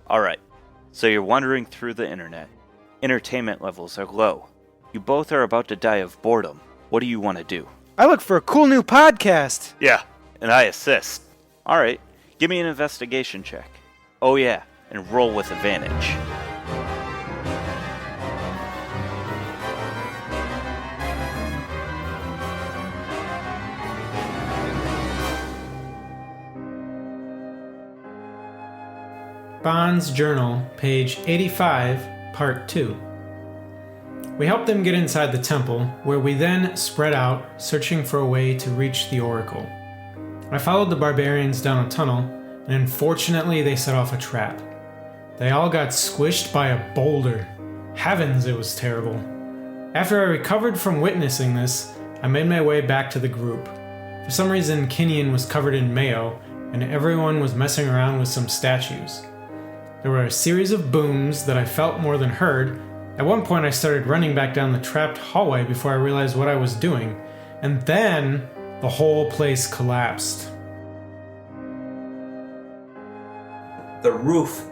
Alright, so you're wandering through the internet. Entertainment levels are low. You both are about to die of boredom. What do you want to do? I look for a cool new podcast. Yeah, and I assist. Alright, give me an investigation check. Oh yeah, and roll with advantage. Bond's Journal, page 85, part 2. We helped them get inside the temple, where we then spread out, searching for a way to reach the oracle. I followed the barbarians down a tunnel, and unfortunately they set off a trap. They all got squished by a boulder. Heavens, it was terrible. After I recovered from witnessing this, I made my way back to the group. For some reason, Kenyon was covered in mayo, and everyone was messing around with some statues. There were a series of booms that I felt more than heard. At one point I started running back down the trapped hallway before I realized what I was doing. And then, the whole place collapsed. The roof,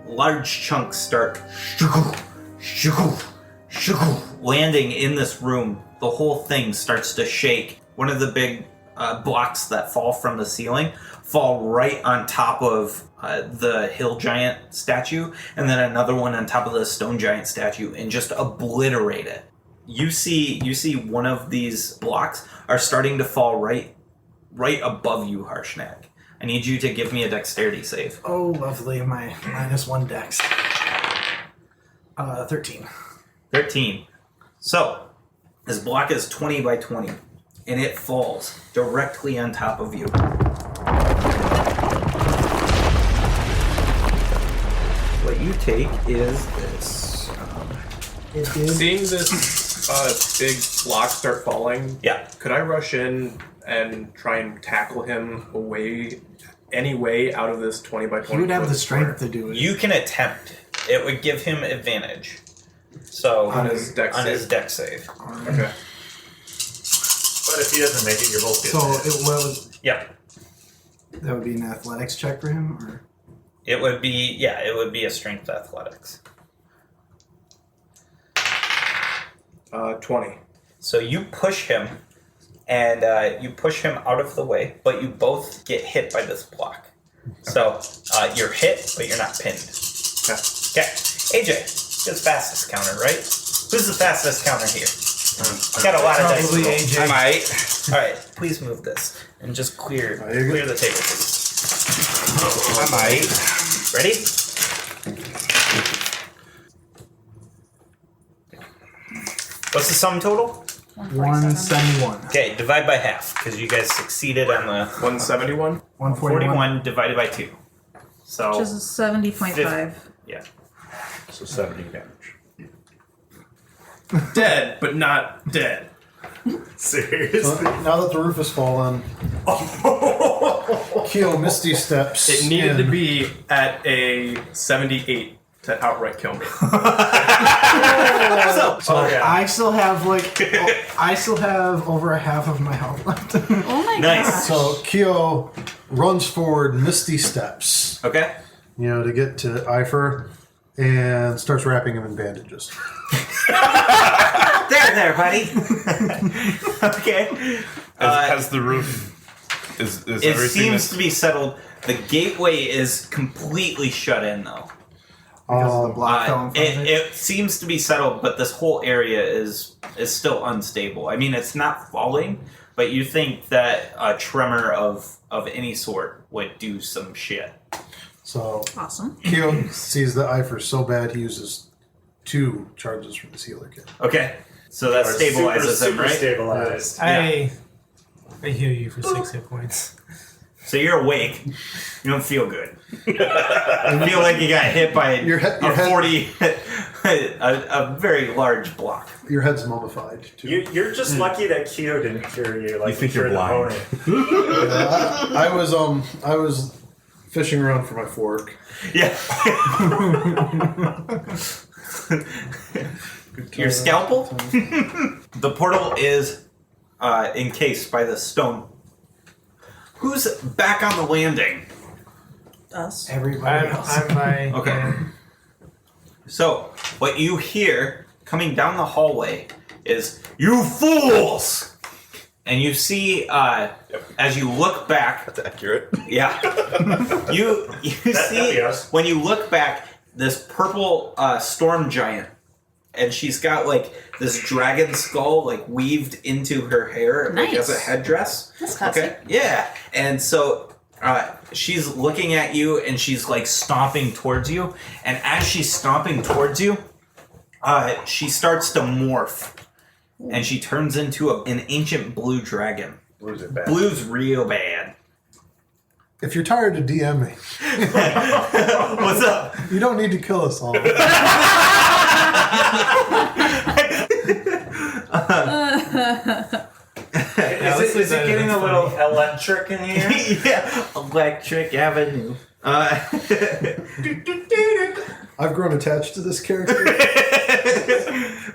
large chunks start landing in this room. The whole thing starts to shake. One of the big blocks that fall from the ceiling fall right on top of the hill giant statue, and then another one on top of the stone giant statue, and just obliterate it. You see one of these blocks are starting to fall right above you, Harshnag. I need you to give me a dexterity save. Oh, lovely. My -1 dex. 13. 13. So, this block is 20 by 20, and it falls directly on top of you. What you take is this. Seeing this big block start falling, Yeah. could I rush in and try and tackle him any way out of this 20 by 20? He would have the strength to do it. You can attempt. It would give him advantage. So On his dex save. Okay. But if he doesn't make it, you're both getting Yep. That would be an athletics check for him, or It would be a strength athletics. 20. So you push him, and you push him out of the way, but you both get hit by this block. So you're hit, but you're not pinned. Okay. AJ, it's fastest counter, right? Who's the fastest counter here? Got a lot of dice. Probably AJ. I might. All right, please move this and just clear the table, please. I might. Ready? What's the sum total? 171. Okay, divide by half, because you guys succeeded on the 171? 141. 41 divided by 2. So, Which is 70.5. yeah. So 70 damage. Dead, but not dead. Seriously? So now that the roof has fallen, Keo Misty steps. It needed in. to be at a 78 to outright kill me. I still have over a half of my health left. Oh my Nice. gosh. So Keo runs forward, Misty steps, Okay. to get to Ifer, and starts wrapping him in bandages. There, buddy. Okay. Has the roof... Is It everything seems to be settled. The gateway is completely shut in, though. Because of the block fell in front of it. It seems to be settled, but this whole area is still unstable. I mean, it's not falling, but you think that a tremor of any sort would do some shit. So Awesome. Keo sees that Ifer's so bad he uses 2 charges from his healer kit. Okay, so that stabilizes him, right? Stabilized. I heal you for 6 hit points. So you're awake. You don't feel good. You feel like you got hit by Your head- 40, a very large block. Your head's mummified, too. You're just lucky that Keo didn't cure you. Like You think he you're cured the blind. opponent. I was fishing around for my fork. Yeah. Your scalpel? The portal is encased by the stone. Who's back on the landing? Us. Everybody else. I'm by. Okay. So, what you hear coming down the hallway is, "You fools!" And you see, as you look back... That's accurate. Yeah. you see, when you look back, this purple storm giant, and she's got, like, this dragon skull, like, weaved into her hair, like, as a headdress. That's classy. Okay? Yeah. And so... she's looking at you and she's like stomping towards you, and as she's stomping towards you, she starts to morph, and she turns into an ancient blue dragon. Blues are bad. Blue's real bad. If you're tired of DM me, What's up? you don't need to kill us all. Is it getting a little electric in here? Yeah, Electric Avenue. I've grown attached to this character.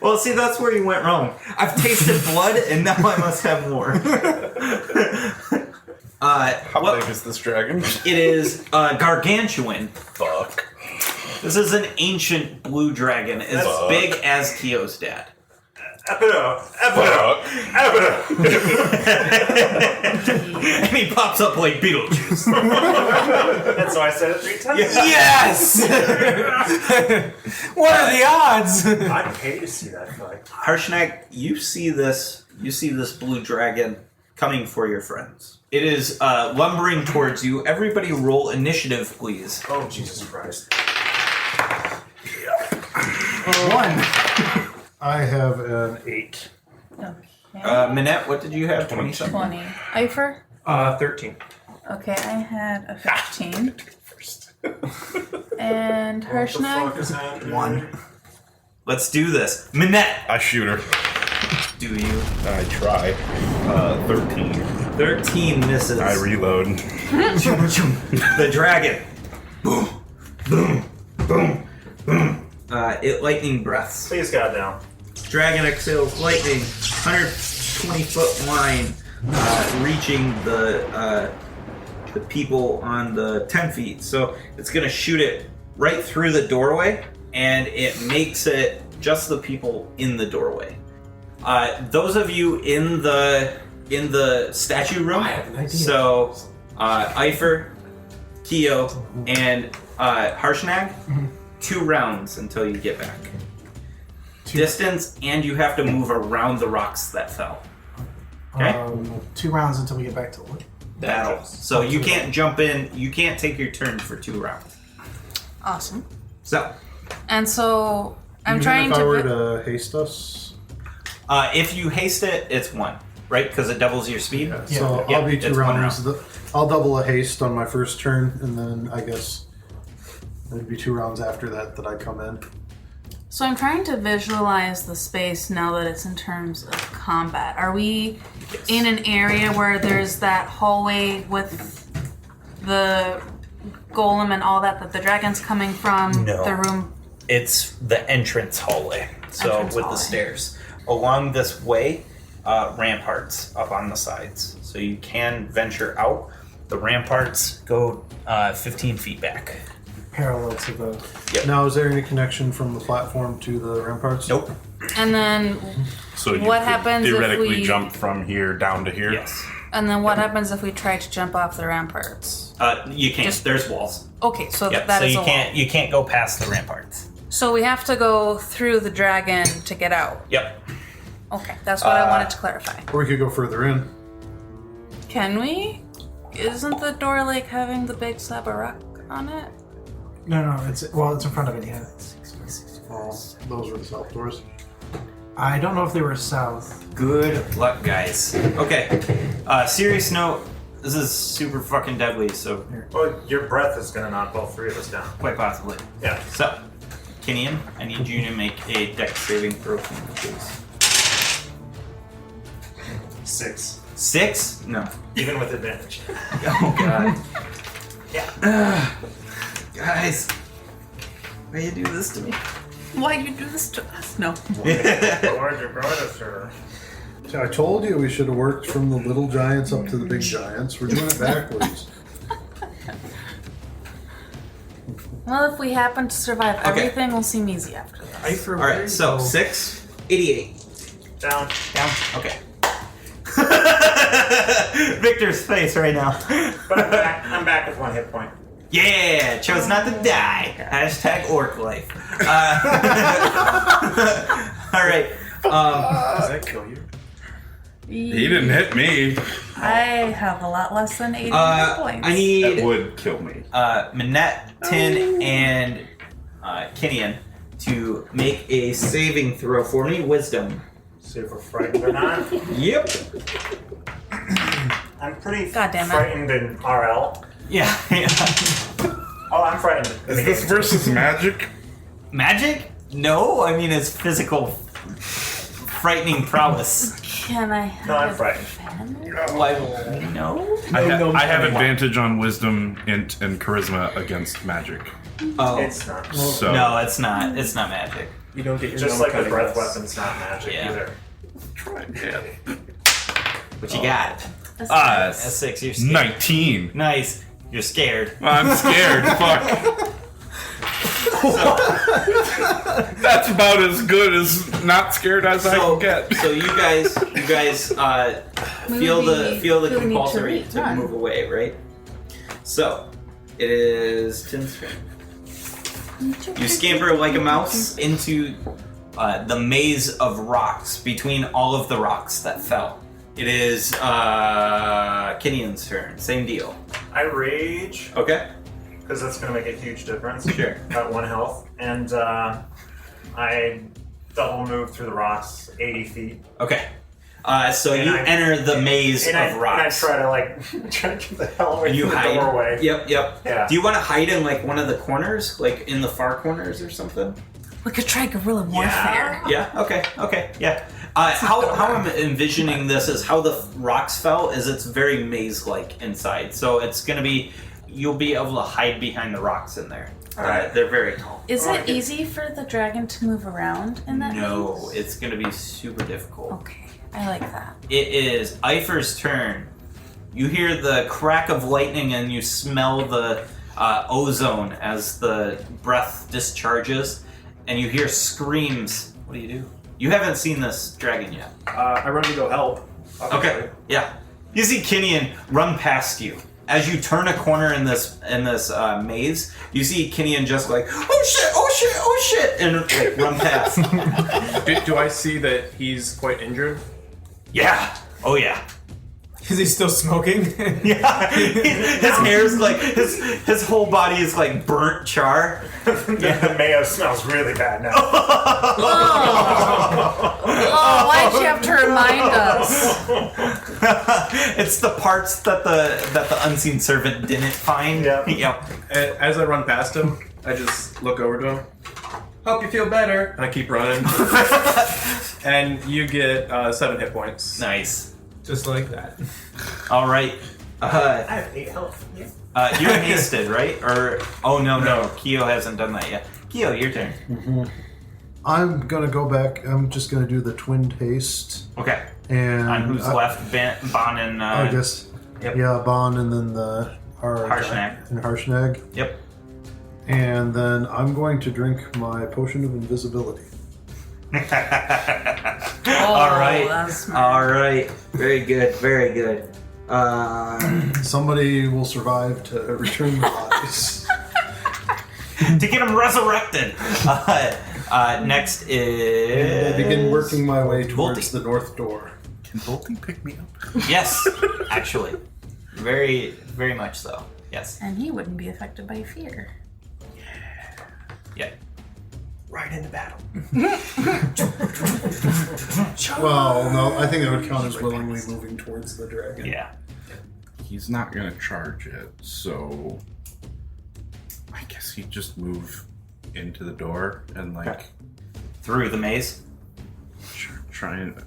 Well, see, that's where you went wrong. I've tasted blood, and now I must have more. How big is this dragon? It is gargantuan. Fuck. This is an ancient blue dragon, as big as Kyo's dad. Fuck. And he pops up like Beetlejuice. That's why I said it 3 times. Yes! What are the odds? I'd pay to see that fight. Harshnag, you see this blue dragon coming for your friends. It is lumbering towards you. Everybody roll initiative, please. Oh, Jesus Christ. 1. I have an 8. Okay. Minette, what did you have? 20-something? 20. Eifer? 13. Okay, I had a 15. First. And Harshnag? 1. Let's do this. Minette, I shoot her. do you? I try. 13. 13 misses. I reload. The dragon. Boom, boom, boom, boom. It lightning breaths. Please, God, now. Dragon exhales lightning, 120-foot line, reaching the people on the 10 feet. So it's going to shoot it right through the doorway, and it makes it just the people in the doorway. Those of you in the statue room, I have an idea. so Eifer, Kyo, and Harshnag, 2 rounds until you get back. Distance, and you have to move around the rocks that fell. Okay? 2 rounds until we get back to what? Battle. So you can't jump in, you can't take your turn for 2 rounds. Awesome. So, And so I'm Even trying if I to. were to haste us, if you haste it, it's 1, right? Because it doubles your speed. so Yeah, I'll be 2 it's 1 rounds. I'll double a haste on my first turn, and then I guess it'd be 2 rounds after that I come in. So I'm trying to visualize the space now that it's in terms of combat. Are we in an area where there's that hallway with the golem and all that the dragon's coming from? No. The room. It's the entrance hallway. So Entrance with hallway. the stairs. Along this way, ramparts up on the sides. So you can venture out. The ramparts go 15 feet back. Parallel to the... Now, is there any connection from the platform to the ramparts? Nope. And then So you What could happens if theoretically we- jump from here down to here? Yes. what happens if we try to jump off the ramparts? You can't. Just- There's walls. Okay, so Yep. that so is you a can't. wall. You can't go past the ramparts. So we have to go through the dragon to get out. Yep. Okay, that's what I wanted to clarify. Or we could go further in. Can we? Isn't the door like having the big slab of rock on it? No, it's in front of it, yeah. Oh, those were the south doors. I don't know if they were south. Good luck, guys. Okay. Serious note. This is super fucking deadly. So Well, your breath is gonna knock all 3 of us down. quite possibly. Yeah. So, Kinian, I need you to make a dex saving throw for me, please. 6. 6? No. Even with advantage. Oh god. Yeah. Guys, why you do this to me? Why you do this to us? No. Lord, your brother, sir. I told you we should have worked from the little giants up to the big giants. We're doing it backwards. Well, if we happen to survive everything, we'll seem easy after this. All right, so 6, 88. Down. Down? Okay. Victor's face right now. But I'm back with 1 hit point. Yeah, chose not to die. Hashtag orc life. All right. Does that kill you? He didn't hit me. I have a lot less than 80 points. I need That would kill me. Minette, Tin, and Kinian to make a saving throw for me. Wisdom. See if we're frightened or not. Yep. I'm pretty God damn it. frightened in RL. Yeah. Oh, I'm frightened. Is this versus magic? Magic? No, I mean it's physical, frightening prowess. Can I have No, I'm frightened. advantage? Why? No. I have advantage on wisdom and charisma against magic. Oh. It's not. So No, it's not. It's not magic. You don't get your Just gnome like the cutting breath this. weapon's not magic Yeah. either. try again. What you got? That's A 6. You're scared. 19. Nice. You're scared. I'm scared. Fuck. That's about as good as not scared as I can get. So you guys feel the Who we need compulsory to to run. move away, right? So it is Tin's turn. You scamper like a mouse into the maze of rocks between all of the rocks that fell. It is Kinian's turn. Same deal. I rage, Okay. because that's going to make a huge difference. Sure. About 1 health. And I double move through the rocks 80 feet. Okay. So And you I- enter the maze And of rocks. I try to try to get the hell away And you from the hide. doorway. Yep. Yeah. Do you want to hide in like one of the corners, like in the far corners or something? We could try guerrilla warfare. Yeah. Okay. Yeah. How I'm envisioning this is how the rocks fell is it's very maze-like inside. So it's gonna be you'll be able to hide behind the rocks in there. Alright. They're very tall. Is it easy for the dragon to move around in that No, maze? it's gonna be super difficult. Okay, I like that. It is Eifer's turn. You hear the crack of lightning and you smell the ozone as the breath discharges, and you hear screams. What do? You haven't seen this dragon yet. I run to go help. obviously. Okay, yeah. You see Kinian run past you. As you turn a corner in this maze, you see Kinian just like, oh shit, and like run past. Do I see that he's quite injured? Yeah. Oh yeah. Is he still smoking? Yeah. His hair's like his whole body is like burnt char. The mayo smells really bad now. Oh, why'd you have to remind us? It's the parts that the unseen servant didn't find. Yeah. Yep. As I run past him, I just look over to him. Hope you feel better. And I keep running. And you get 7 hit points. Nice. Just like that. All right. I have 8 health. Yeah. You're hasted, right? Or no. Keo hasn't done that yet. Keo, your turn. I'm gonna go back. I'm just gonna do the twinned haste. Okay. And On who's left? Bon and I guess. Yep. Yeah, Bon, and then the Harshnag. And Harshnag. Yep. And then I'm going to drink my potion of invisibility. All right. That's smart. All right. Very good. Very good. Somebody will survive to return the bodies. To get them resurrected. Next is I begin working my way towards Volty. the north door. Can Volty pick me up? Yes, actually, very, very much so. Yes. And he wouldn't be affected by fear. Yeah. Right into battle. Well, no, I think that would count as willingly moving towards the dragon. Yeah. He's not gonna charge it, so I guess he'd just move into the door and like Through the maze. try and.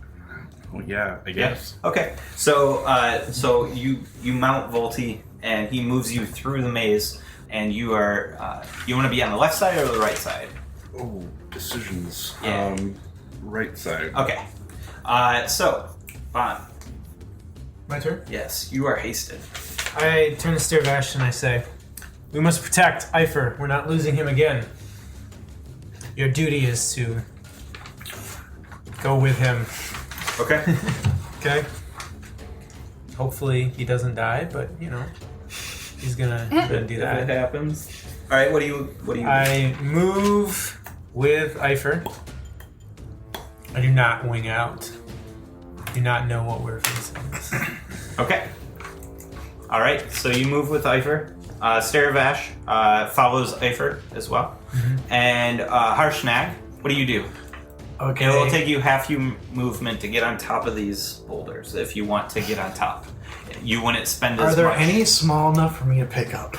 Oh yeah, I guess. Okay. So, so you mount Volty, and he moves you through the maze, and you are you want to be on the left side or the right side? Oh, decisions. Yeah. Right side. Okay. So, Bon. My turn? Yes, you are hasted. I turn to Stirvash and I say, We must protect Eifer. We're not losing him again. Your duty is to go with him. Okay. Okay? Hopefully he doesn't die, but he's gonna do that. If it happens. All right. What do you? I move with Eifer. I do not wing out. Do not know what we're facing. Okay. All right. So you move with Eifer. Staravash follows Eifer as well, and Harshnag. What do you do? Okay. It will take you half your movement to get on top of these boulders if you want to get on top. You wouldn't spend as Are there much. any small enough for me to pick up?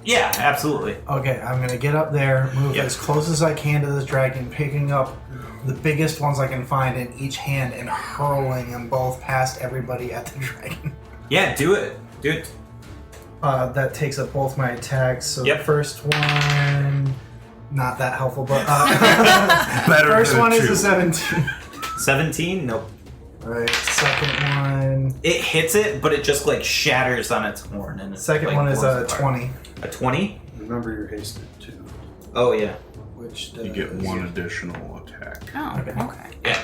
Yeah, absolutely. Okay, I'm gonna get up there, move Yep. as close as I can to this dragon, picking up the biggest ones I can find in each hand and hurling them both past everybody at the dragon. Yeah, do it. Do it. That takes up both my attacks. So Yep. the first one, not that helpful, but Better first than one is two. a 17. 17? Nope. Right. Second one. It hits it, but it just like shatters on its horn. And it, Second like, one is blows a apart. 20, A 20? Remember you're hasted too. Oh, yeah. which You get one additional attack. Oh, Okay. okay. Yeah.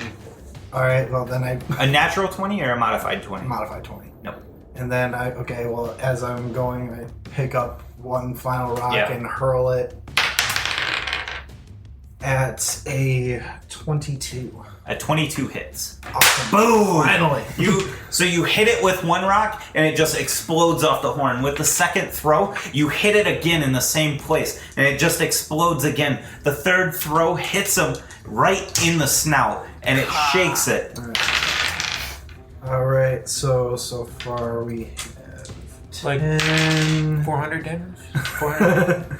All right. Well, then I A natural 20 or a modified 20? modify 20. Nope. And then as I'm going, I pick up one final rock Yeah. and hurl it at a 22. A 22 hits. Awesome. Boom! Finally. So you hit it with one rock and it just explodes off the horn. With the second throw, you hit it again in the same place and it just explodes again. The third throw hits him right in the snout and it shakes it. All right. So far we have Like 10, 400 damage? 400?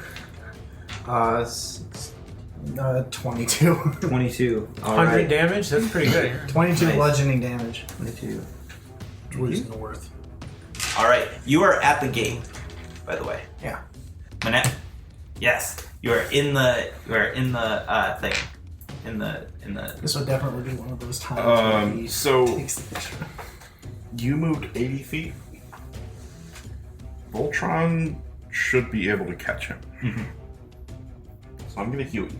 22. 22. All 100 right. damage? That's pretty good. 22 Nice. bludgeoning damage. 22. Poison worth. All right. You are at the gate, by the way. Yeah. Manette. Yes. You are in the thing. In the This would definitely be one of those times where he So takes the you moved 80 feet. Voltron should be able to catch him. So I'm gonna heal you.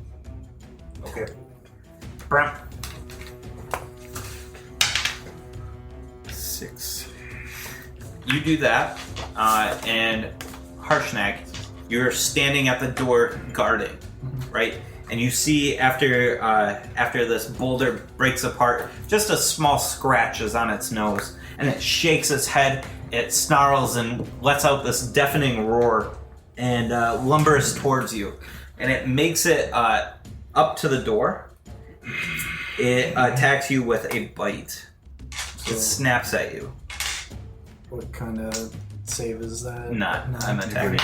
Okay. Brown. 6. You do that, and Harshnag, you're standing at the door guarding, right? And you see after this boulder breaks apart, just a small scratch is on its nose, and it shakes its head, it snarls and lets out this deafening roar, and lumbers towards you, and it makes it up to the door. It attacks you with a bite. It snaps at you. What kind of save is that? I'm attacking.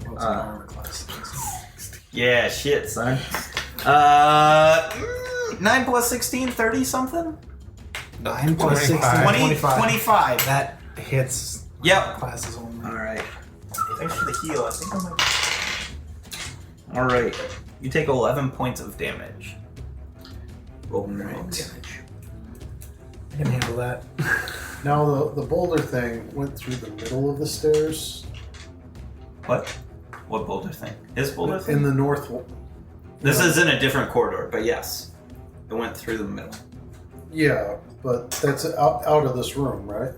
What's my armor class? Yeah, shit, son. 9 plus 16, 30 something? 9 plus 16, 25. 25. That hits Yep. classes only. Alright. Thanks for the heal. I think I might. Alright. You take 11 points of damage. Roll damage. I can handle that. Now the boulder thing went through the middle of the stairs What? What boulder thing? His boulder thing? in the north. This is in a different corridor, but yes. It went through the middle. Yeah, but that's out of this room, right?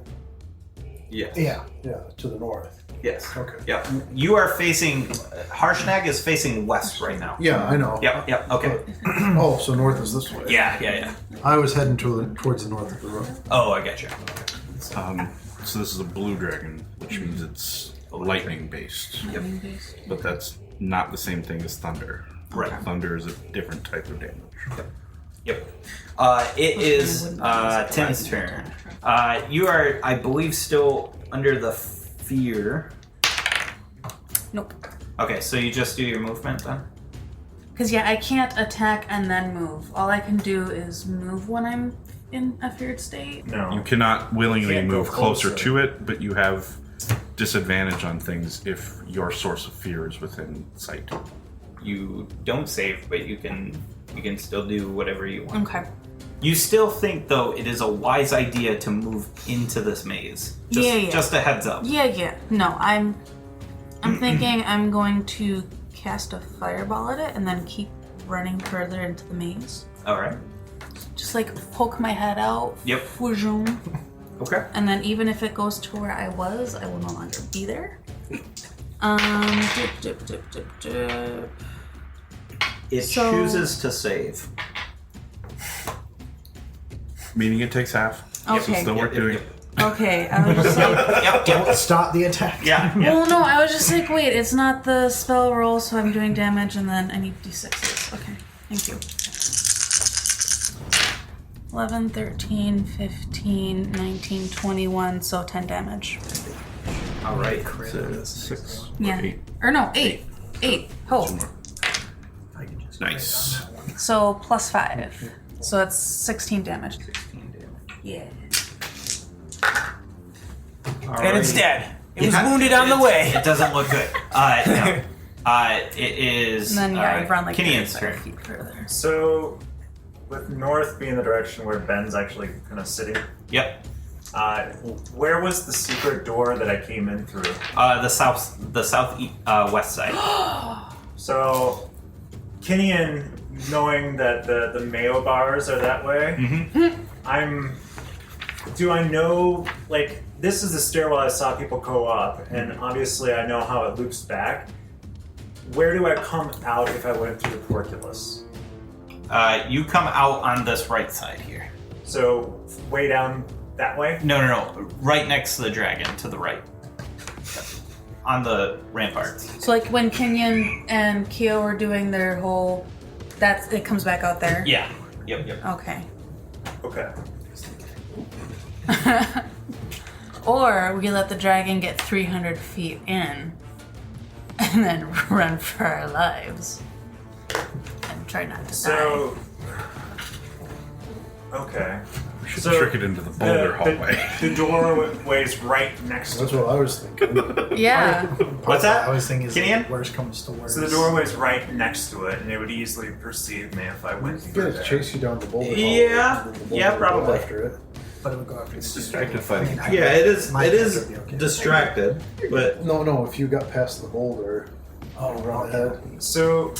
Yes. Yeah. Yeah, to the north. Yes. Okay. Yep. You are facing. Harshnag is facing west right now. Yeah, I know. Yep. Okay. Oh, so north is this way. Yeah. I was heading towards the north of the room. Oh, I get you. So this is a blue dragon, which means it's lightning based. Yep. But that's not the same thing as thunder. Right. Thunder is a different type of damage. Yep. It is Tim's turn. You are, I believe, still under the fear. Nope. Okay, so you just do your movement then? Because, yeah, I can't attack and then move. All I can do is move when I'm in a feared state. No. You cannot willingly Can't go move closer closer. to it, but you have disadvantage on things if your source of fear is within sight. You don't save, but you can still do whatever you want. Okay. You still think, though, it is a wise idea to move into this maze. Yeah. Just a heads up. Yeah. No, I'm thinking I'm going to cast a fireball at it and then keep running further into the maze. All right. Just like poke my head out. Yep. Foujoum. Okay. And then even if it goes to where I was, I will no longer be there. It So- chooses to save. Meaning it takes half. So Okay. still worth doing. Okay, I was just like, Don't stop the attack. Yeah. well, no, I was just like, wait, it's not the spell roll, so I'm doing damage, and then I need d6s. Okay, thank you. 11, 13, 15, 19, 21, so 10 damage. All right. So 6 or Yeah. 8. Or no, 8. 8. Oh, Nice. so plus 5. So that's 16 damage. 16 damage. Yeah. And it's dead. It was wounded on the way. It doesn't look good. No. It is. And then, yeah, I run like Kinian's 35 turn. feet further. So, with north being the direction where Ben's actually kind of sitting, Yep. where was the secret door that I came in through? The west side. So, Kinian, knowing that the Mayo bars are that way, do I know, like, this is the stairwell I saw people go up, and obviously I know how it loops back. Where do I come out if I went through the porculus? You come out on this right side here. So, way down that way? No. Right next to the dragon, to the right. On the ramparts. So, like, when Kenyon and Kyo were doing their whole... it comes back out there? Yeah. Yep. Okay. Okay. Or we let the dragon get 300 feet in and then run for our lives and try not to die. So, okay. We should So, trick it into the boulder hallway. The doorway's right next to That's it. what I was thinking. Yeah. What's that? I was thinking is Kinian? worst comes to worst. So the doorway's right next to it, and it would easily perceive me if I went You through guys there. chase you down the boulder Yeah. hallway, and then the boulder Yeah, will go probably. after it. But it would go after It's the distracted fighting. Yeah, it is. My It guess is would be okay. distracted, but No, if you got past the boulder, Oh, run ahead. So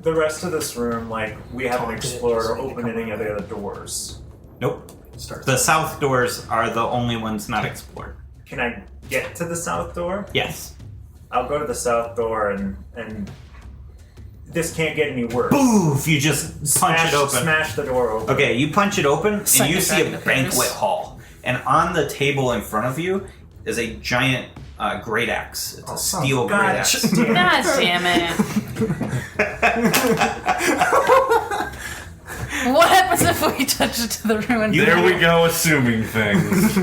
the rest of this room, like, we haven't Talk to it, explored just or make it opened come any out. of the other doors. nope. Starts. The south doors are the only ones not explored. Can I get to the south door? Yes. I'll go to the south door and this can't get any worse. Boof! You just punch it open. Smash the door open. Okay, you punch it open, and Suck you it see back a to banquet Paris. hall. And on the table in front of you is a giant great axe. It's a steel great God axe. damn. God damn it. What happens if we touch it to the ruined There we go, assuming things.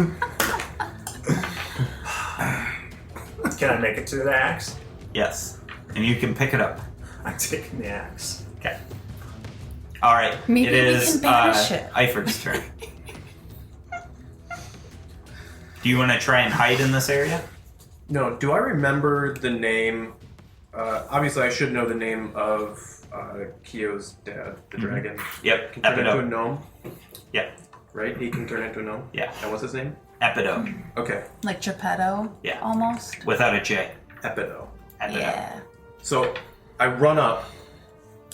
Can I make it to the axe? Yes. And you can pick it up. I'm taking the axe. Okay. All right. Maybe it we is can banish it. Eiford's turn. Do you want to try and hide in this area? No, do I remember the name? Obviously, I should know the name of Kyo's dad, the dragon. Yep. Can turn into a Epido. gnome, Yep. right? He can turn into a gnome. Yeah. And what's his name? Epido. Okay, Like Geppetto? Yeah. Almost? Without a J. Epido. Epido. Yeah. So I run up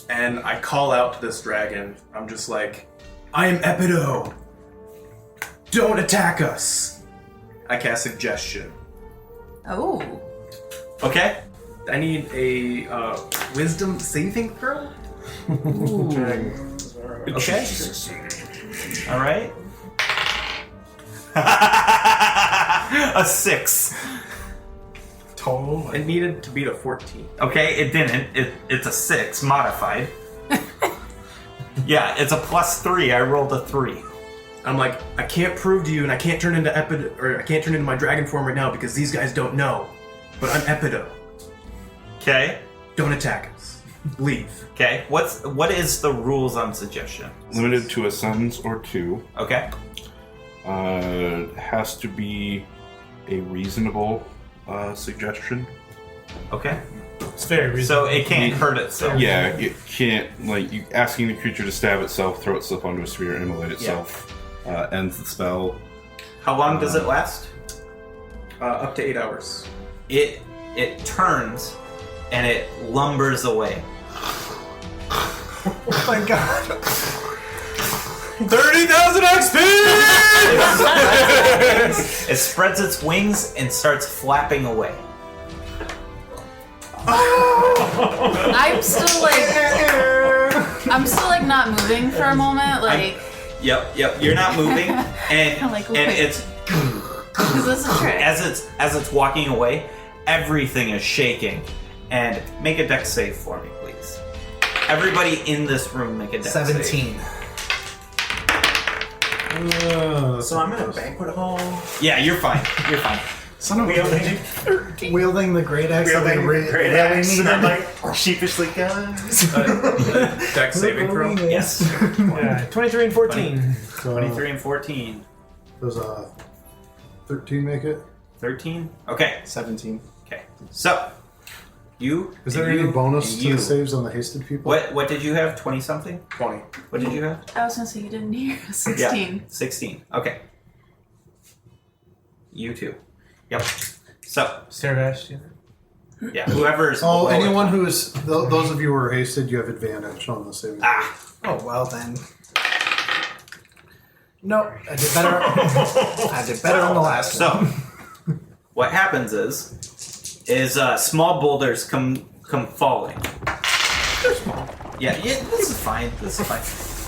and I call out to this dragon. I'm just like, I am Epido. Don't attack us. I cast suggestion. Oh. Okay. I need a wisdom saving throw. Okay. All right. A 6. Total. It needed to beat a 14. Okay, it didn't. It's a 6 modified. Yeah, it's a +3. I rolled a 3. I'm like, I can't prove to you, and I can't turn into Epido, or I can't turn into my dragon form right now because these guys don't know. But I'm Epido. Okay. Don't attack us. Leave. Okay. What is the rules on suggestion? Limited to a sentence or two. Okay. Has to be a reasonable suggestion. Okay. It's very reasonable. So it can't hurt itself. Yeah, it can't, like, you asking the creature to stab itself, throw itself onto a sphere, and immolate itself, ends the spell. How long does it last? Up to 8 hours. It it turns and it lumbers away. Oh my god. 30,000 XP! It spreads its wings and starts flapping away. I'm still like not moving for a moment. Like, Yep. You're not moving, and Like, and wait. it's is this a trick? as it's walking away, everything is shaking. And make a dex save for me, please. Everybody in this room, make a dex save. 17. So I'm in a banquet hall. Yeah, you're fine. You're fine. Son of a Wielding, wielding the great axe that they great really axe, and I'm needed. like sheepishly guys. Dex saving throw. Yes. Yeah, 23 and 14. 23 and 14. Does 13 make it? 13? Okay. 17. Okay. So, you... Is there you, any bonus and to you. the saves on the hasted people? What did you have? 20-something? 20. What did you have? I was gonna say you didn't hear. 16. Yeah, 16. Okay. You too. Yep. So, Stairvash. yeah, whoever's... Oh, below anyone it. who is... Those of you who are hasted, you have advantage on the saving. Ah! Oh, well then. No, I did better. I did better on the last one. So, what happens is small boulders come falling. They're small. Yeah, this is fine.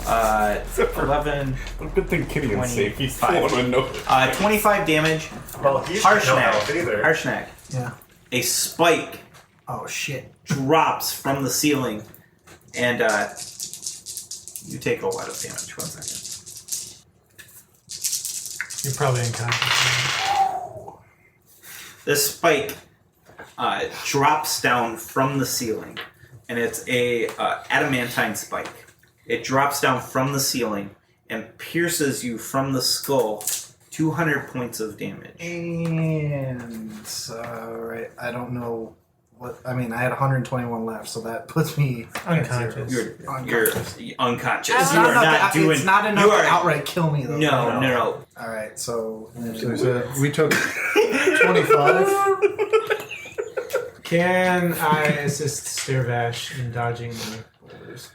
11, Good thing Kitty and safe. He's 25. 25 damage. Well, he's no health Harshnag. either. Harshnag. Yeah. A spike Oh shit. drops from the ceiling, and you take a lot of damage. 1 second. You're probably unconscious. This spike drops down from the ceiling, and it's a adamantine spike. It drops down from the ceiling and pierces you from the skull, 200 points of damage. And right, I don't know what. I mean, I had 121 left, so that puts me Unconscious. You're Unconscious. unconscious. It's You not are enough. not doing. It's not enough you are, to outright kill me, though. No. All right, so We took 25. Can I assist Stairvash in dodging the boulders?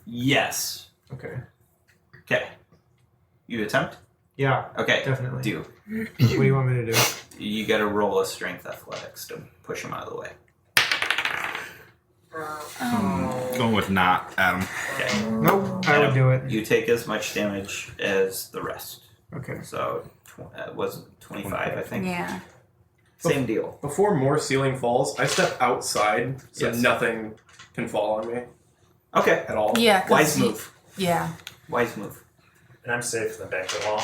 Yes. Okay. Okay. You attempt? Yeah, Okay. definitely. Do. What do you want me to do? You got to roll a strength athletics to push him out of the way. Going with not, Adam. Okay. Nope, I would do it. You take as much damage as the rest. Okay. So, was 25, I think. Yeah. Same deal. Before more ceiling falls, I step outside so Yes. nothing can fall on me Okay. at all. Yeah. 'cause Wise you- move. Yeah. Wise move. And I'm safe in the banquet hall.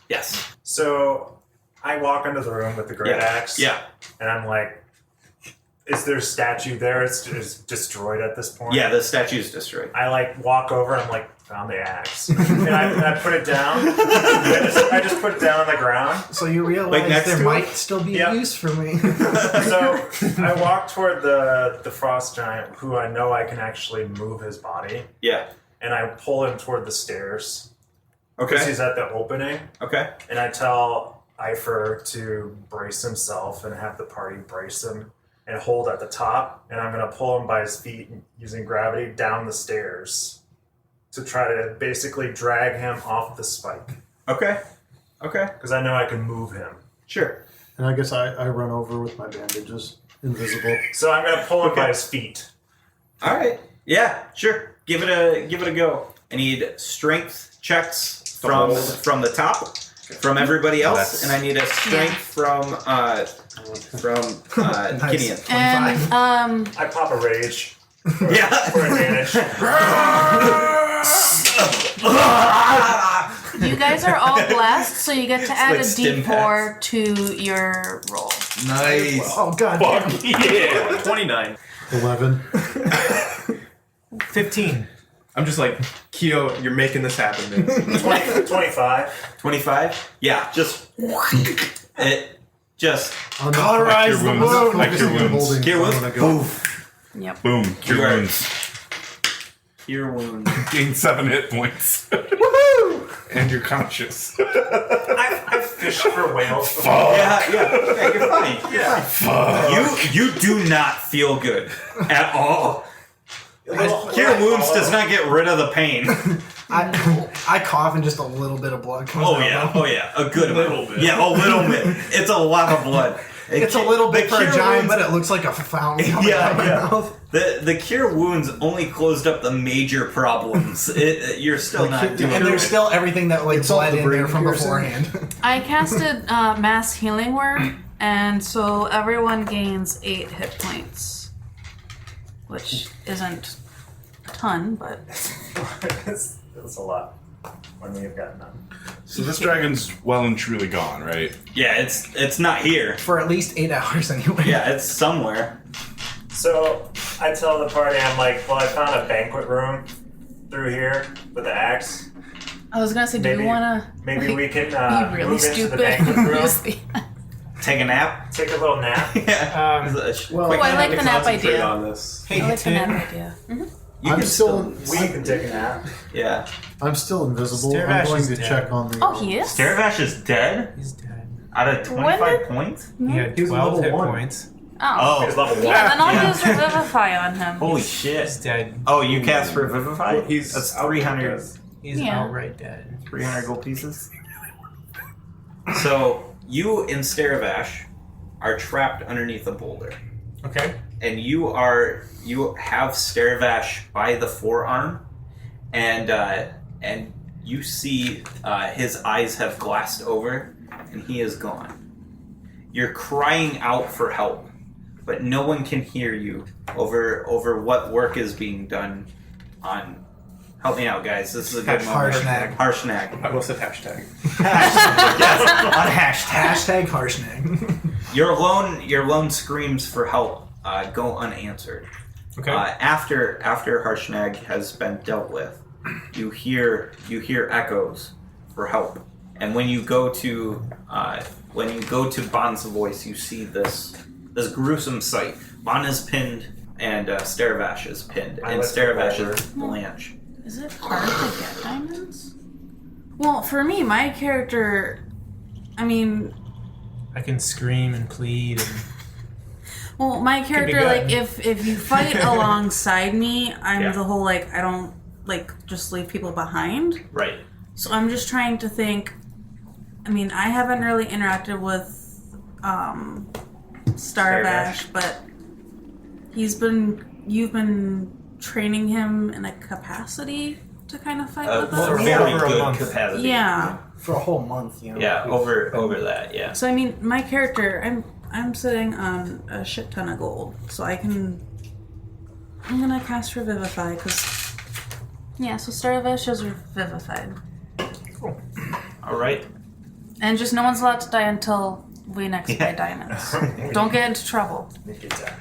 Yes. So I walk into the room with the great axe. Yeah. And I'm like, is there a statue there? It's destroyed at this point. Yeah, the statue's destroyed. I like walk over and I'm like, found the axe. and I put it down. I just put it down on the ground. So you realize Like next there to might it? still be Yeah. a use for me. So I walk toward the frost giant, who I know I can actually move his body, Yeah. and I pull him toward the stairs because Okay. he's at the opening, Okay. and I tell Eifer to brace himself and have the party brace him and hold at the top, and I'm going to pull him by his feet using gravity down the stairs to try to basically drag him off the spike Okay. Okay. because I know I can move him. Sure. And I guess I run over with my bandages. Invisible. So I'm going to pull him by his feet. All right. Yeah. Sure. Give it a go. I need strength checks from the top from everybody else, That's- and I need a strength from Gideon. And I pop a rage Yeah. for advantage. you guys are all blessed, so you get to add like a stim D4 to your roll. Nice. Oh god. Yeah, 29. 11. 15. I'm just like, Keo, you're making this happen, man. 25. 25. Yeah. Just it. Just Cauterize the wounds. Like your wounds. Cure wounds. Go. Yep. Boom. Cure You are- wounds. cure wounds. Gain 7 hit points. And you're conscious. I Fish for whales. Yeah, you're fine. Yeah. You do not feel good at all. Cure wounds does not get rid of the pain. I cough and just a little bit of blood comes out. Oh yeah, a good little bit. Yeah, a little bit. It's a lot of blood. It's a little bit for a giant, but it looks like a fountain coming out of my mouth. The cure wounds only closed up the major problems. You're still not doing. And there's still everything that bled in there from beforehand. I casted mass healing word, and so everyone gains 8 hit points, which isn't a ton, but It's a lot when we've got none. So this dragon's well and truly gone, right? Yeah, it's not here. For at least 8 hours anyway. Yeah, it's somewhere. So I tell the party, I'm like, well, I found a banquet room through here with the axe. I was gonna say, do you wanna we can be really move stupid? into the banquet room, Take a nap. take a little nap. Yeah. Well, I like the nap Concentrate idea. on this. I like the nap idea. You I'm can still. We can take a nap. Yeah. I'm still invisible. Starvash I'm going is to dead. check on the. Oh, he is? Starvash is dead He's dead. out of 25 points. He had He was 12 level hit 1. points. Oh. He's level 1. Yeah, then I'll use Revivify on him. Holy shit. He's dead. Oh, you cast Revivify? Well, he's That's out 300, He's Yeah. outright dead. 300 gold pieces. So, you and Starvash are trapped underneath a boulder. Okay. And you have Starvash by the forearm, and you see his eyes have glassed over, and he is gone. You're crying out for help, but no one can hear you over what work is being done on. Help me out, guys. This is a good moment. Harshnag. Harshnag. I will say hashtag. Yes, on hashtag. Hashtag Harshnag. Your lone screams for help go unanswered. Okay. After Harshnag has been dealt with, you hear echoes for help, and when you go to Bon's voice, you see this gruesome sight. Bon is pinned, and Starvash is pinned, and Starvash is Blanche. Is it hard to get diamonds? Well, for me, my character, I mean, I can scream and plead. And well, my character, good. like, if you fight alongside me, I'm Yeah. the whole, like, I don't, like, just leave people behind. Right. So I'm just trying to think, I mean, I haven't really interacted with Starvash, but you've been training him in a capacity to kind of fight with For us? very over a good month. capacity. Yeah. For a whole month, you know. Yeah, over that, yeah. So I mean, my character, I'm sitting on a shit ton of gold, so I'm gonna cast Revivify because so Starvash is revivified, Alright. and just no one's allowed to die until we next buy diamonds. Don't get into trouble.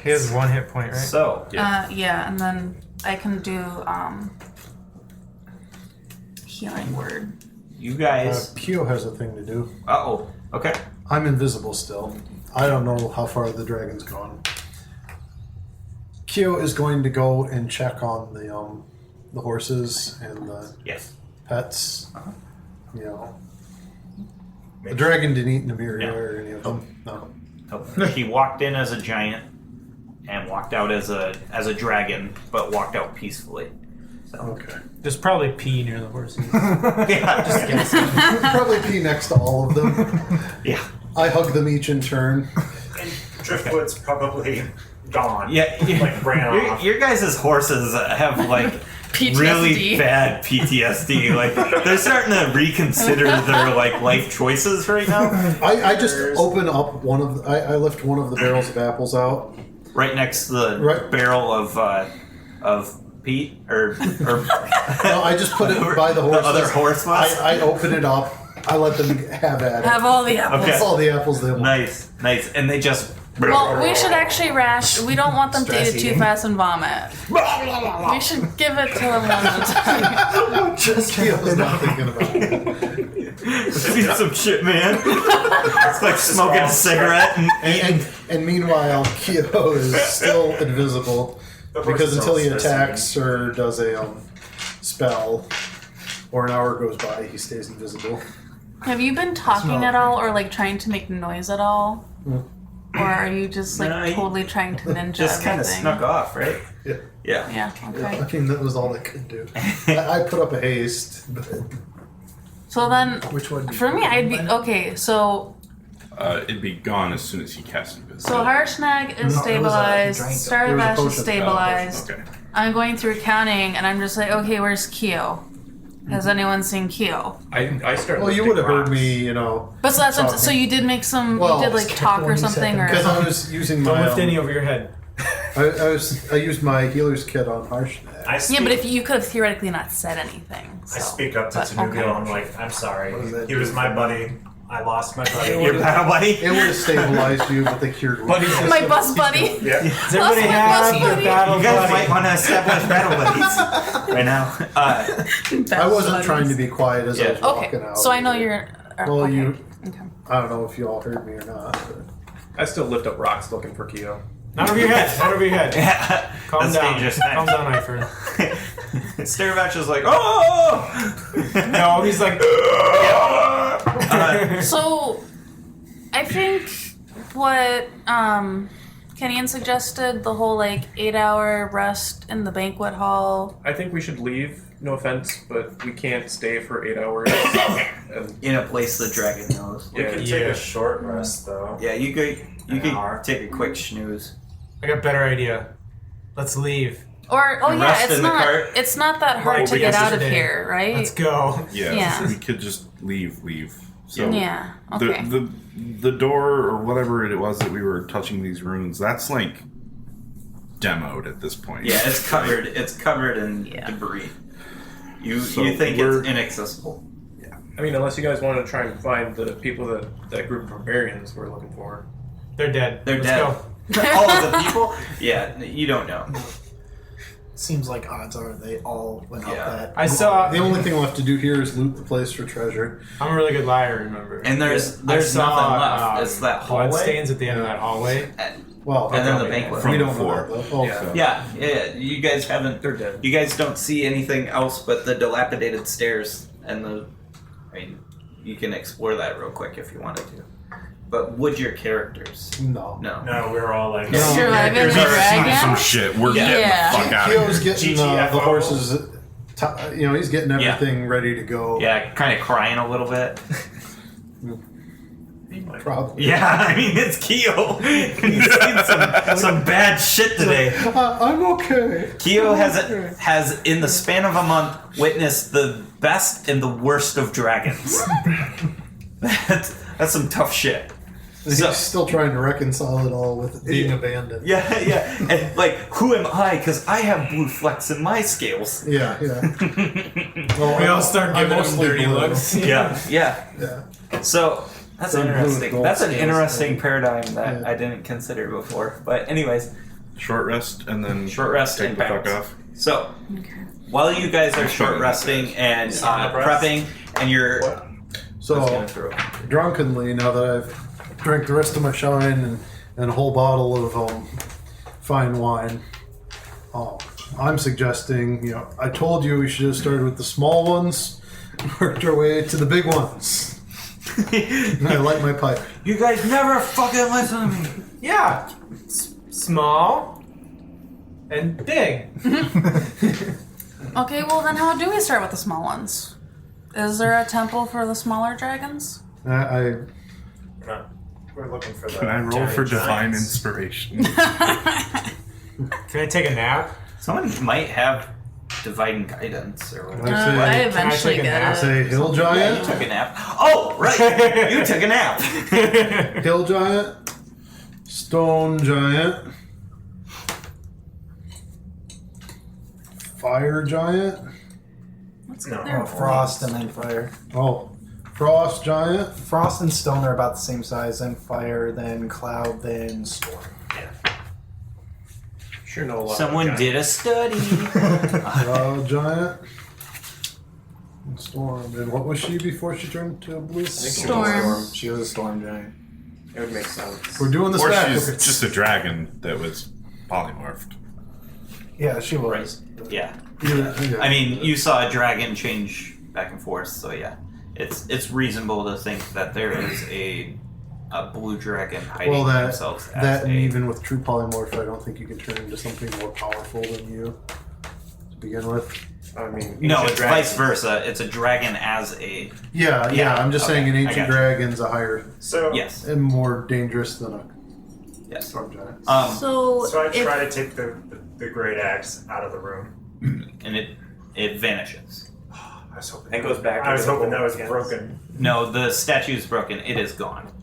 he has 1 hit point, right? So, And then I can do healing word. you guys... Kyo has a thing to do. Uh-oh. Okay. I'm invisible still. I don't know how far the dragon's gone. Kyo is going to go and check on the horses and the Yes. pets. You know, the dragon didn't eat Namir or any of them. No. Oh, he walked in as a giant and walked out as a dragon, but walked out peacefully. So. Okay. There's probably pee near the horses. Yeah. Just guessing. Probably pee next to all of them. Yeah. I hug them each in turn. And Driftwood's probably gone. Yeah. Like ran off. Your guys' horses have like PTSD. really bad PTSD. Like they're starting to reconsider their like life choices right now. I just open up I lift one of the barrels of apples out. Right next to the barrel of Pete or No, I just put it by the horses. The other horse was? I open it up. I let them have at it. Have all the apples. Okay. All the apples they want. Nice. And they just Well, we should actually we don't want them to eat it too fast and vomit. We should give it to them one at a time. Just Kyo's not thinking about it. see some shit, man. It's like smoking a cigarette and eating. And meanwhile, Kyo is still invisible because until he attacks or does a spell or an hour goes by, he stays invisible. Have you been talking at all, or like trying to make noise at all? Or are you just like totally trying to ninja just kind of everything? snuck off, right? Yeah. Yeah. Okay. I mean, that was all I could do. I put up a haste, but So then, Which one? for me, I'd be okay. So It'd be gone as soon as he cast it. Harshnag is No, it was a stabilized. drink. Starvash It was a is potion. stabilized. Okay. I'm going through counting, and I'm just like, okay, where's Keo? Has anyone seen Keo? I started. well, you lifting would have heard rocks. me, you know, But so that's what, Talking. so you did make some. Well, you did like talk or 20 something, or because I was using Don't my. lift any over your head. I used my healer's kit on Harshnag. I speak, yeah. But if you could have theoretically not said anything. I So. speak up to But, Tanugio. okay. I'm like, I'm sorry. What does that He do? was my buddy. I lost my buddy. Your battle buddy? It would have stabilized you, but they cured Buddy wounds. My bus buddy. Yeah. Does everybody my have bus their buddy. battle You guys buddy? might want to establish battle buddies right now. I wasn't trying to be quiet as I was walking Okay, out. so I know you're. Well, okay. you- Okay. I don't know if you all heard me or not. But. I still lift up rocks looking for Keo. Not over your head. Not over your head. Yeah, Calm that's down. dangerous. Calm down, Ifer. Starvash is like, oh! No, he's like. So, I think what Kenyon suggested, the whole like 8-hour rest in the banquet hall. I think we should leave. No offense, but we can't stay for 8 hours. And In a place the dragon knows. We Yeah. could take Yeah. a short rest though. Yeah, you could An hour. take a quick snooze. I got a better idea. Let's leave. Or And rest in the cart? it's not that hard Like to we get out of yesterday. here, right? Let's go. Yeah, Yeah. we could just leave. So Yeah. Okay. the door or whatever it was that we were touching these runes, that's like demoed at this point. Yeah, it's covered. It's covered in Yeah. debris. You So think we're- it's inaccessible? I mean, unless you guys want to try and find the people that group of barbarians we're looking for. They're dead. They're Let's dead. go. All of the people? Yeah, you don't know. Seems like odds are they all went Yeah. up that. I saw. The only thing left to do here is loot the place for treasure. I'm a really good liar, remember? And there's I saw, nothing left. It's that hallway. bloodstains at the end of that hallway. Well, And then the Okay. banquet. we don't know Floor. that, though. Yeah. Yeah. You guys haven't. They're dead. You guys don't see anything else but the dilapidated stairs and the. I mean, you can explore that real quick if you wanted to. But would your characters? No. No. No, we were all like, No. Surviving the characters are dragon? Some shit. We're Yeah. getting Yeah. the fuck out of here. Keo's getting the GTFO. horses. He's getting everything ready to go. Yeah, kind of crying a little bit. Probably. Yeah, I mean it's Keo. He's seen some bad shit today. I'm okay. Keo has in the span of a month witnessed the best and the worst of dragons. That's some tough shit. He's So- still trying to reconcile it all with it being abandoned. Yeah, and like, who am I? Because I have blue flecks in my scales. Yeah. We all start I'm giving them mostly dirty blue. looks. Yeah. Yeah. So that's Some blue with interesting. gold That's an scales, interesting yeah. paradigm that Yeah. I didn't consider before. But anyways, Short rest and then short rest take and the fuck bounce. off. So while you guys are short resting and prepping, and you're So, drunkenly, now that I've drank the rest of my shine and a whole bottle of fine wine, I'm suggesting, I told you we should have started with the small ones, worked our way to the big ones. And I light my pipe. you guys never fucking listen to me. Yeah. Small and big. Okay, well then how do we start with the small ones? Is there a temple for the smaller dragons? I we're looking for the. Can I roll giant for divine giants. inspiration? Can I take a nap? Someone might have divine guidance or whatever. I say, I eventually take a get nap? it. say hill Yeah, you giant, took a nap. Oh, right. You took a nap. hill giant, stone giant, fire giant. No. Frost and then fire. Oh, frost giant. Frost and stone are about the same size, then fire, then cloud, then storm. Sure know a lot. Someone did a study. Cloud giant. And storm. And what was she before she turned to a blue? Storm. She was a storm giant. It would make sense. We're doing this Or back. she's just a dragon that was polymorphed. Yeah, she was. Yeah. Yeah. I mean, you saw a dragon change back and forth, so yeah. it's reasonable to think that there is a blue dragon hiding Well, themselves as that and even with true polymorph, I don't think you can turn into something more powerful than you to begin with. I mean, No, ancient it's dragons- vice versa. It's a dragon as a... Yeah. I'm just saying an I ancient gotcha. dragon's a higher So Yes. and more dangerous than a Yes. storm giant. So I if- try to take the great axe out of the room. And it vanishes. I was hoping And goes back I was into the hoping that was again. broken. No, the statue is broken. It is gone.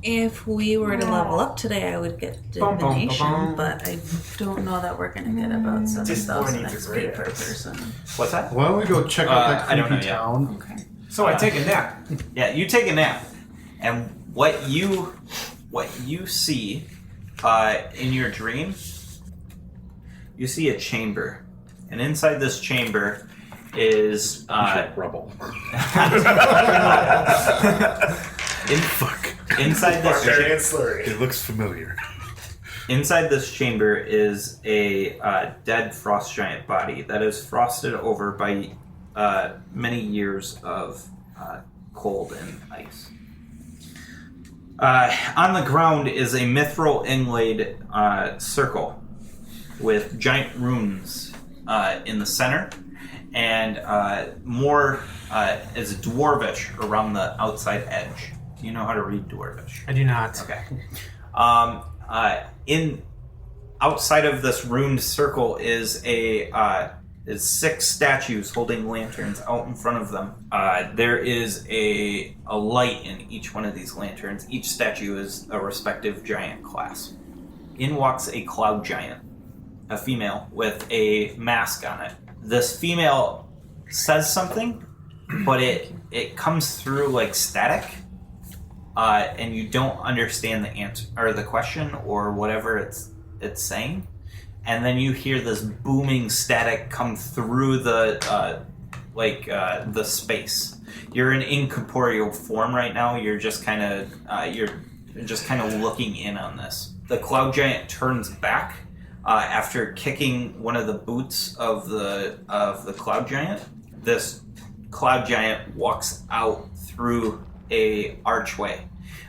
If we were to level up today, I would get Bum, bum, divination, bum, bum. but I don't know that we're gonna get about 7,000 needs a XP great per axe. person. What's that? Why don't we go check out that I don't creepy know yet. town? Okay. So I take a nap. Yeah, you take a nap, and what you see in your dream, you see a chamber, and inside this chamber is Rubble. inside this Barbarian slurry. It looks familiar. inside this chamber is a dead frost giant body that is frosted over by many years of cold and ice. On the ground is a mithril inlaid circle with giant runes in the center, and more is dwarvish around the outside edge. Do you know how to read dwarvish? I do not. Okay. In outside of this runed circle is is 6 statues holding lanterns out in front of them. There is a light in each one of these lanterns. Each statue is a respective giant class. In walks a cloud giant, a female with a mask on it. This female says something, but it comes through like static. And you don't understand the answer or the question or whatever it's saying, and then you hear this booming static come through the space. You're in incorporeal form right now. You're just kind of looking in on this. The cloud giant turns back after kicking one of the boots of the cloud giant. This cloud giant walks out through a archway,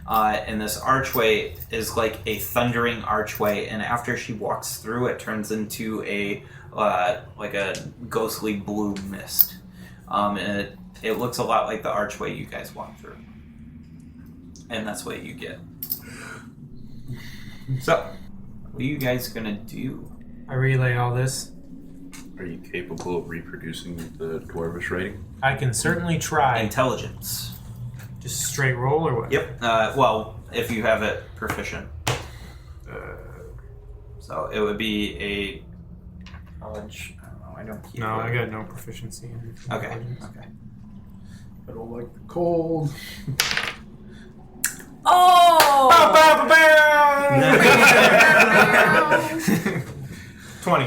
and this archway is like a thundering archway, and after she walks through it turns into a ghostly blue mist, and it looks a lot like the archway you guys walked through, and that's what you get. So what are you guys gonna do? I relay all this. Are you capable of reproducing the dwarvish writing? I can certainly try. Intelligence. Just straight roll or what? Yep. Well, if you have it proficient. So it would be a knowledge. I don't know. I don't keep No, it. I got no proficiency in Okay. intelligence. Okay. I don't like the cold. Oh! 20.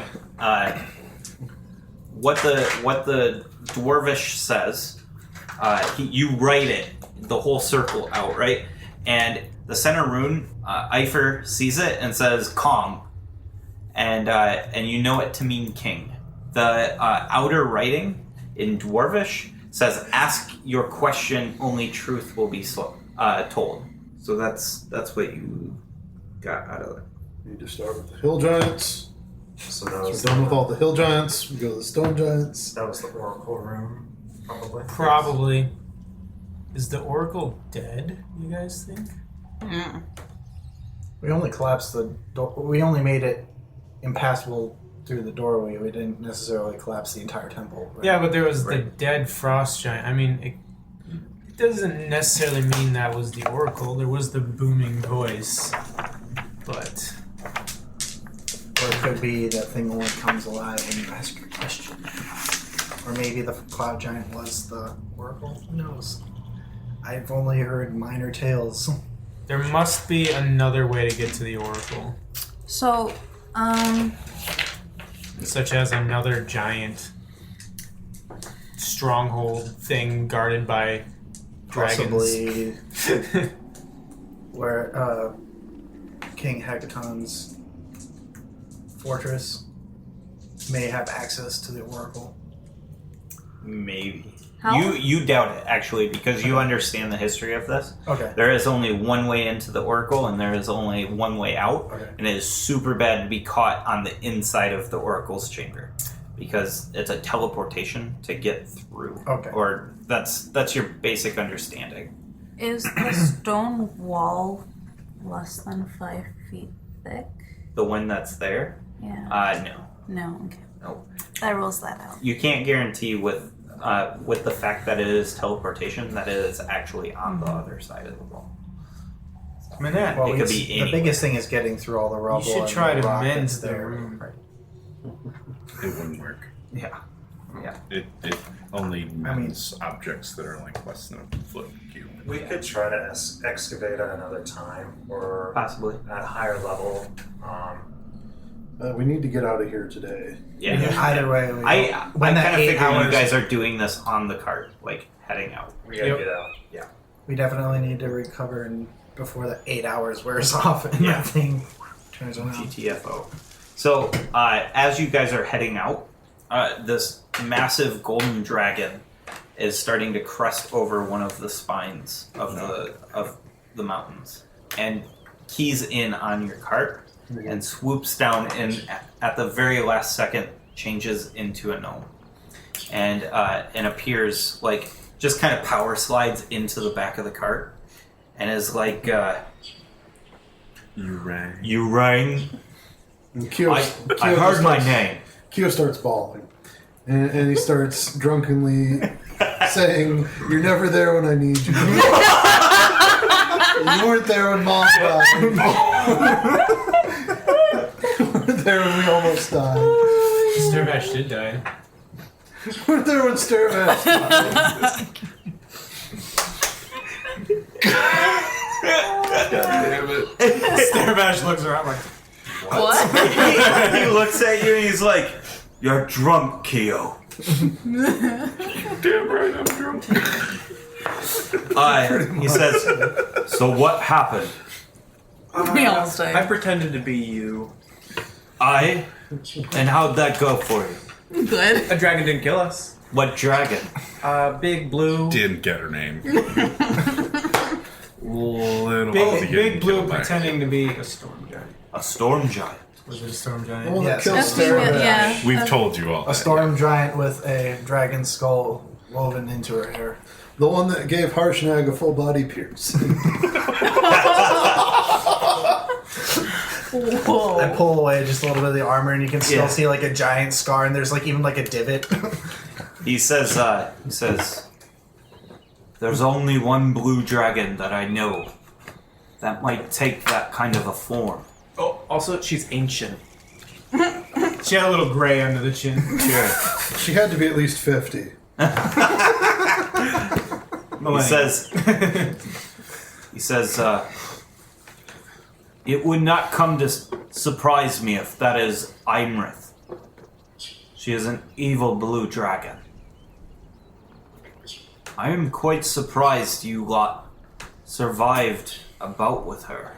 What the dwarvish says, you write it, the whole circle out, right? And the center rune, Eifer sees it and says Kong, and you know it to mean king. The outer writing in dwarvish says, "Ask your question, only truth will be told." So that's what you got out of it. We need to start with the hill giants. So that So was we're done with all the hill giants. We go to the stone giants. that was the oracle room, probably. Probably. Is the Oracle dead, you guys think? We only collapsed the door. We only made it impassable through the doorway. We didn't necessarily collapse the entire temple. Right? Yeah, but there was the dead frost giant. I mean, it doesn't necessarily mean that was the Oracle. There was the booming voice. But Or it could be that thing only comes alive when you ask your question. Or maybe the cloud giant was the oracle. Who knows? I've only heard minor tales. there must be another way to get to the Oracle. So, Such as another giant stronghold thing guarded by dragons. Possibly where King Hecaton's fortress may have access to the oracle. Maybe. How? You doubt it, actually, because you understand the history of this. Okay. There is only one way into the Oracle, and there is only one way out. Okay. And it is super bad to be caught on the inside of the Oracle's chamber, because it's a teleportation to get through. Okay. Or that's your basic understanding. Is the stone wall less than 5 feet thick? The one that's there? Yeah. No. No. Okay. No. That rules that out. You can't guarantee with the fact that it is teleportation that it is actually on the other side of the wall. Manette, Well, It could it's- be the anywhere. biggest thing is getting through all the rubble. you should and try the to rock mend that's the there. room. It wouldn't work. Yeah. It only mends objects that are like less than a foot cube. We could try to excavate at another time or Possibly. at a higher level. We need to get out of here today. Yeah. Either way, we I when that kind of 8 figure hours, you guys are doing this on the cart, like heading out. We gotta get out. we definitely need to recover and before the 8 hours wears off and Yeah. that thing turns around. GTFO. So, as you guys are heading out, this massive golden dragon is starting to crest over one of the spines of the mountains, and keys in on your cart, and swoops down and at the very last second changes into a gnome, and appears like just kind of power slides into the back of the cart, and is like, You rang. "You rang. And Kyo, I heard my name." Kyo starts bawling. And he starts drunkenly saying, "You're never there when I need you. You weren't there when Mom died. You weren't there when we almost died. Sturvash did die. You weren't there when Sturvash died." God damn it. Sturvash looks around like, What? He looks at you and he's like, "You're drunk, Kyo." Damn right, I'm drunk. He says, "So what happened?" We almost died. I pretended to be you. And how'd that go for you? Good. A dragon didn't kill us. What dragon? Big blue. Didn't get her name. Little big blue pretending to be a storm giant. A storm giant. Was it a storm giant? The one that Yes. kills That's female, Sturvash. yeah. We've told you all A that. storm giant with a dragon skull woven into her hair. The one that gave Harshnag a full body pierce. Whoa. I pull away just a little bit of the armor, and you can still Yeah. see like a giant scar, and there's like even like a divot. He says, "There's only one blue dragon that I know that might take that kind of a form." Oh, also, she's ancient. She had a little gray under the chin. She had to be at least 50. He says, "It would not come to surprise me if that is Imrith. She is an evil blue dragon. I am quite surprised you lot survived a bout with her.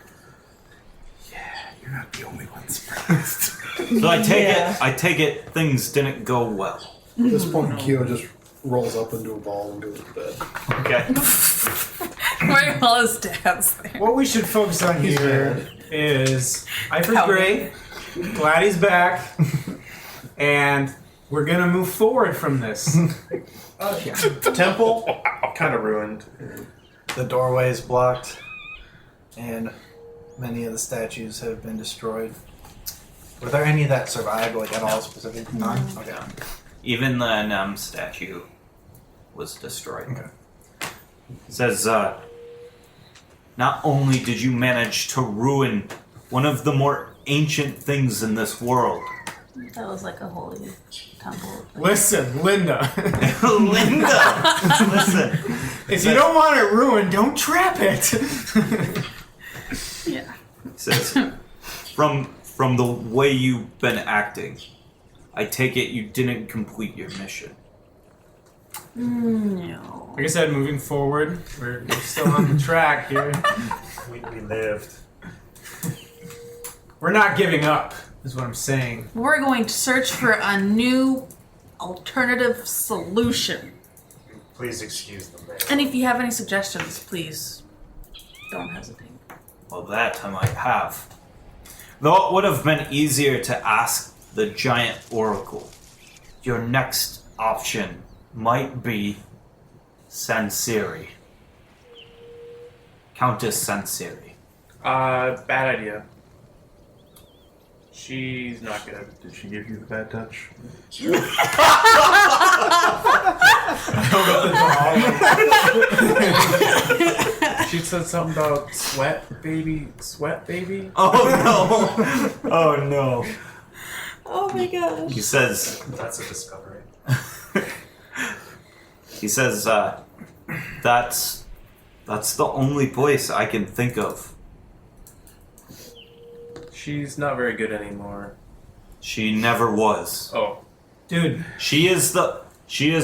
You're not the only one surprised. So I take it things didn't go well." At this point, Kyo just rolls up into a ball and goes to bed. Okay. Wearing all his stats there. What we should focus on here is Ivor's Help me. great, glad he's back, and we're gonna move forward from this. Temple, kind of ruined. The doorway is blocked, and many of the statues have been destroyed. Were there any that survived, like at all specific? None? Okay. Even the Nem statue was destroyed. Okay. It says, not only did you manage to ruin one of the more ancient things in this world, That was like a holy temple. Listen, Linda, Linda, listen, if you don't want it ruined, don't trap it. Yeah. it says, from the way you've been acting, I take it you didn't complete your mission. No. Like I said, moving forward, we're still on the track here. We lived. We're not giving up, is what I'm saying. We're going to search for a new alternative solution. Please excuse them there. And if you have any suggestions, please don't hesitate. Well, that I might have. Though it would have been easier to ask the giant oracle. Your next option might be Sansiri. Countess Sansiri. Bad idea. She's not good. Did she give you the bad touch? She said something about sweat baby. Oh no! Oh no! Oh my gosh. He says. That's a discovery. He says. That's the only place I can think of. She's not very good anymore. She never was. Oh. Dude, She is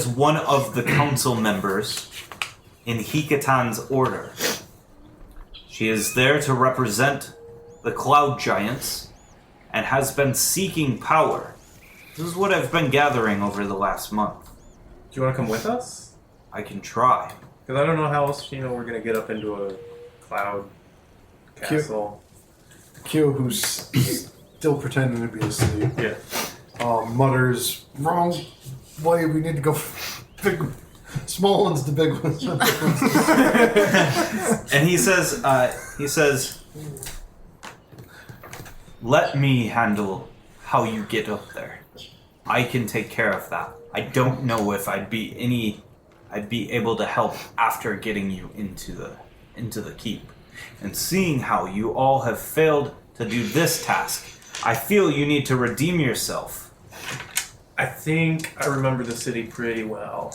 one of the council members in Hikatan's order. She is there to represent the Cloud Giants and has been seeking power. This is what I've been gathering over the last month. Do you want to come with us? I can try. Because I don't know how else we're gonna get up into a cloud castle. Q, who's still pretending to be asleep, Yeah. mutters, "Wrong way. We need to go. Big, small ones to big ones." And he says, let me handle how you get up there. I can take care of that. I don't know if I'd be able to help after getting you into the keep. And seeing how you all have failed to do this task, I feel you need to redeem yourself. I think I remember the city pretty well.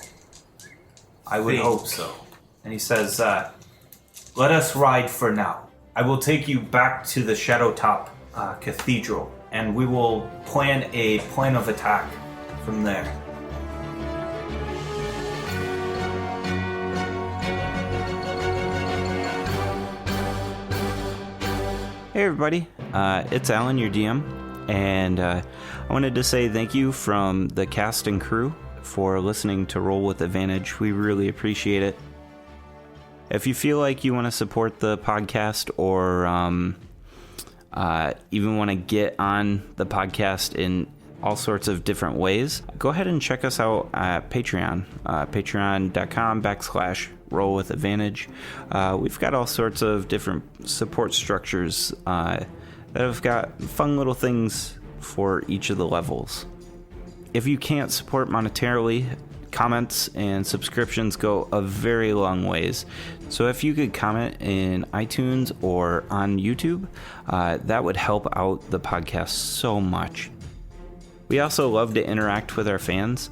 I would hope so. And he says, let us ride for now. I will take you back to the Shadowtop Cathedral, and we will plan a plan of attack from there. Hey everybody, it's Alan, your DM, and I wanted to say thank you from the cast and crew for listening to Roll with Advantage. We really appreciate it. If you feel like you want to support the podcast or even want to get on the podcast in all sorts of different ways, go ahead and check us out at Patreon, patreon.com/Roll with Advantage. We've got all sorts of different support structures that have got fun little things for each of the levels. If you can't support monetarily, comments and subscriptions go a very long ways. So if you could comment in iTunes or on YouTube, that would help out the podcast so much. We also love to interact with our fans.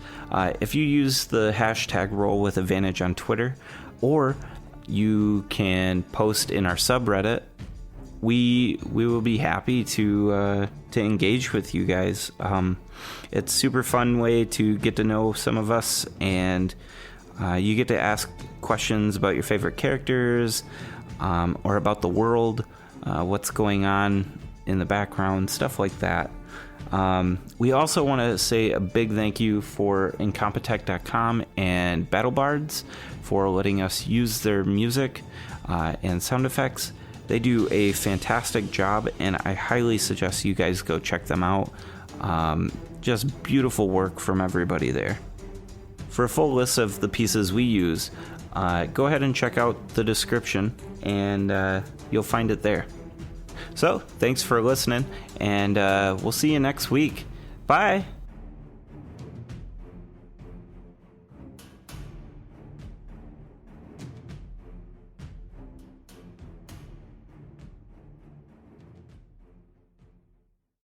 If you use the hashtag Roll with Advantage on Twitter, or you can post in our subreddit, we will be happy to engage with you guys. It's a super fun way to get to know some of us, and you get to ask questions about your favorite characters, or about the world, what's going on in the background, stuff like that. We also want to say a big thank you for Incompetech.com and BattleBards for letting us use their music and sound effects. They do a fantastic job, and I highly suggest you guys go check them out. Just beautiful work from everybody there. For a full list of the pieces we use, go ahead and check out the description, and you'll find it there. So, thanks for listening, and we'll see you next week. Bye!